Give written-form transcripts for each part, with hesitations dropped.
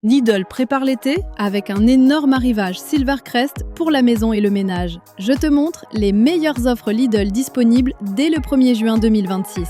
Lidl prépare l'été avec un énorme arrivage Silvercrest pour la maison et le ménage. Je te montre les meilleures offres Lidl disponibles dès le 1er juin 2026.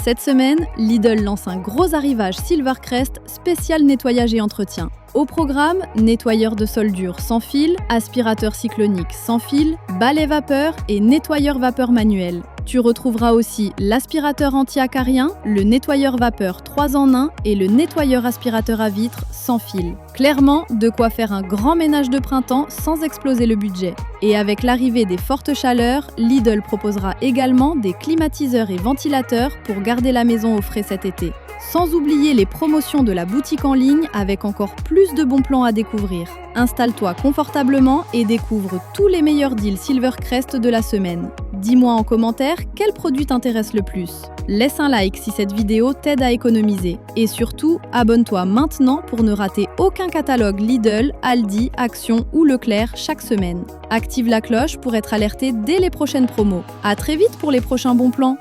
Cette semaine, Lidl lance un gros arrivage Silvercrest spécial nettoyage et entretien. Au programme, nettoyeur de sol dur sans fil, aspirateur cyclonique sans fil, balai vapeur et nettoyeur vapeur manuel. Tu retrouveras aussi l'aspirateur anti-acariens, le nettoyeur vapeur 3 en 1 et le nettoyeur aspirateur à vitre sans fil. Clairement, de quoi faire un grand ménage de printemps sans exploser le budget. Et avec l'arrivée des fortes chaleurs, Lidl proposera également des climatiseurs et ventilateurs pour garder la maison au frais cet été. Sans oublier les promotions de la boutique en ligne avec encore plus de bons plans à découvrir. Installe-toi confortablement et découvre tous les meilleurs deals Silvercrest de la semaine. Dis-moi en commentaire quel produit t'intéresse le plus. Laisse un like si cette vidéo t'aide à économiser. Et surtout, abonne-toi maintenant pour ne rater aucun catalogue Lidl, Aldi, Action ou Leclerc chaque semaine. Active la cloche pour être alerté dès les prochaines promos. À très vite pour les prochains bons plans.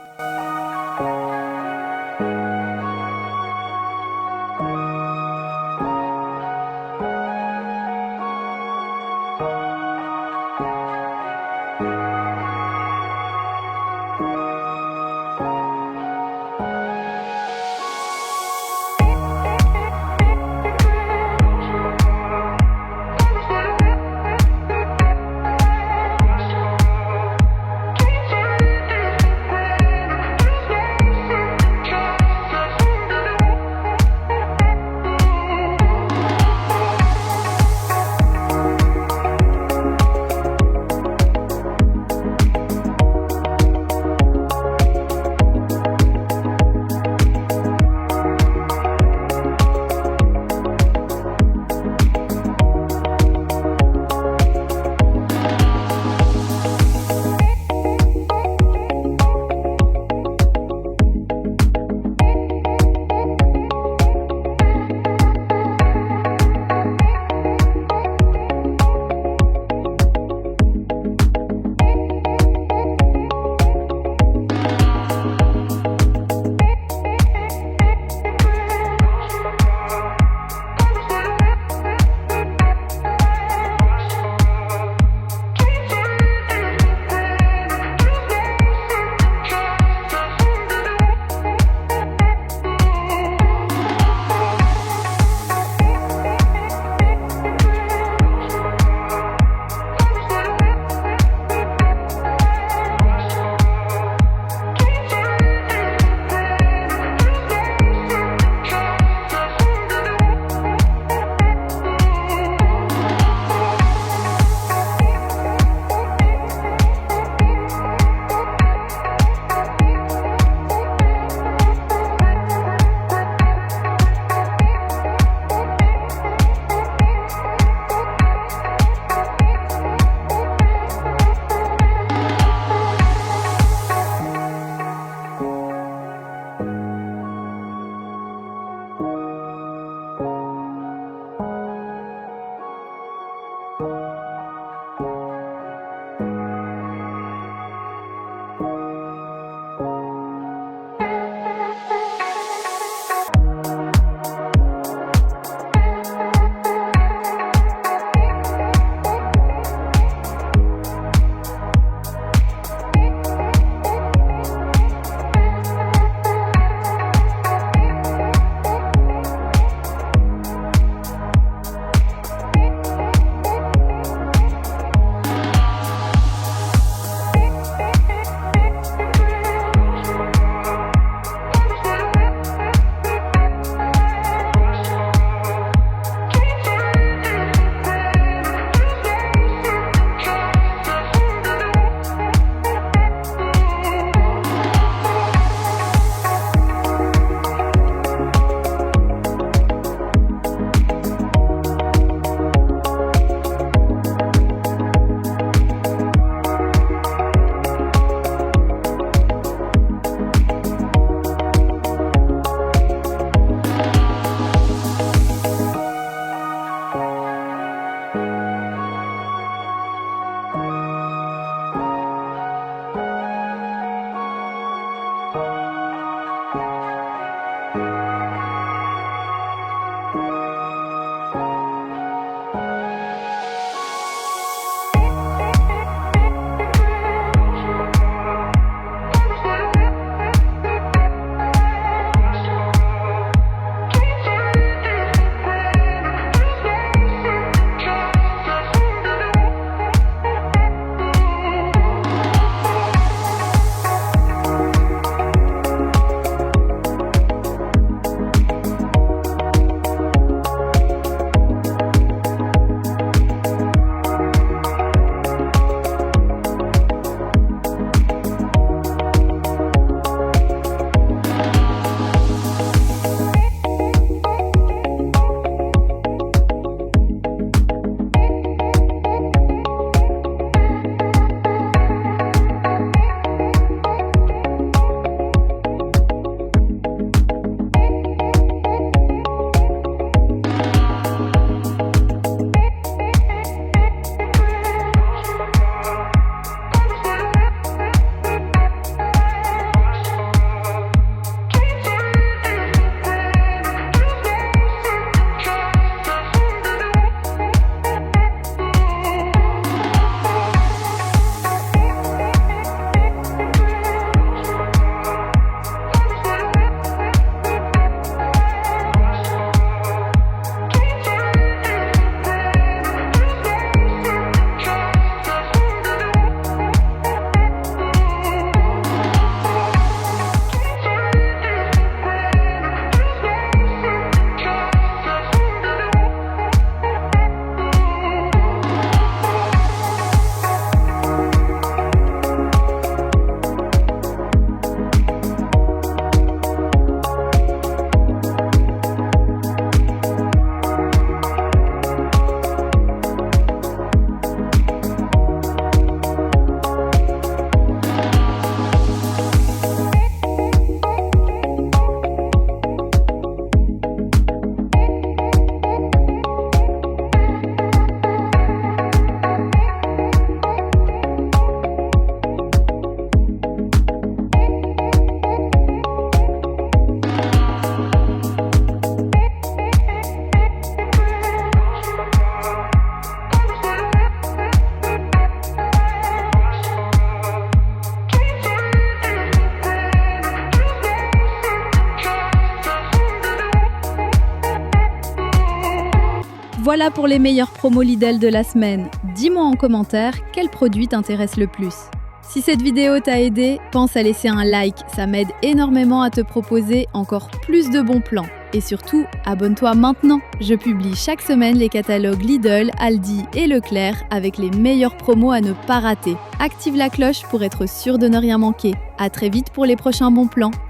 Voilà pour les meilleurs promos Lidl de la semaine. Dis-moi en commentaire quel produit t'intéresse le plus. Si cette vidéo t'a aidé, pense à laisser un like, ça m'aide énormément à te proposer encore plus de bons plans. Et surtout, abonne-toi maintenant. Je publie chaque semaine les catalogues Lidl, Aldi et Leclerc avec les meilleurs promos à ne pas rater. Active la cloche pour être sûr de ne rien manquer. À très vite pour les prochains bons plans.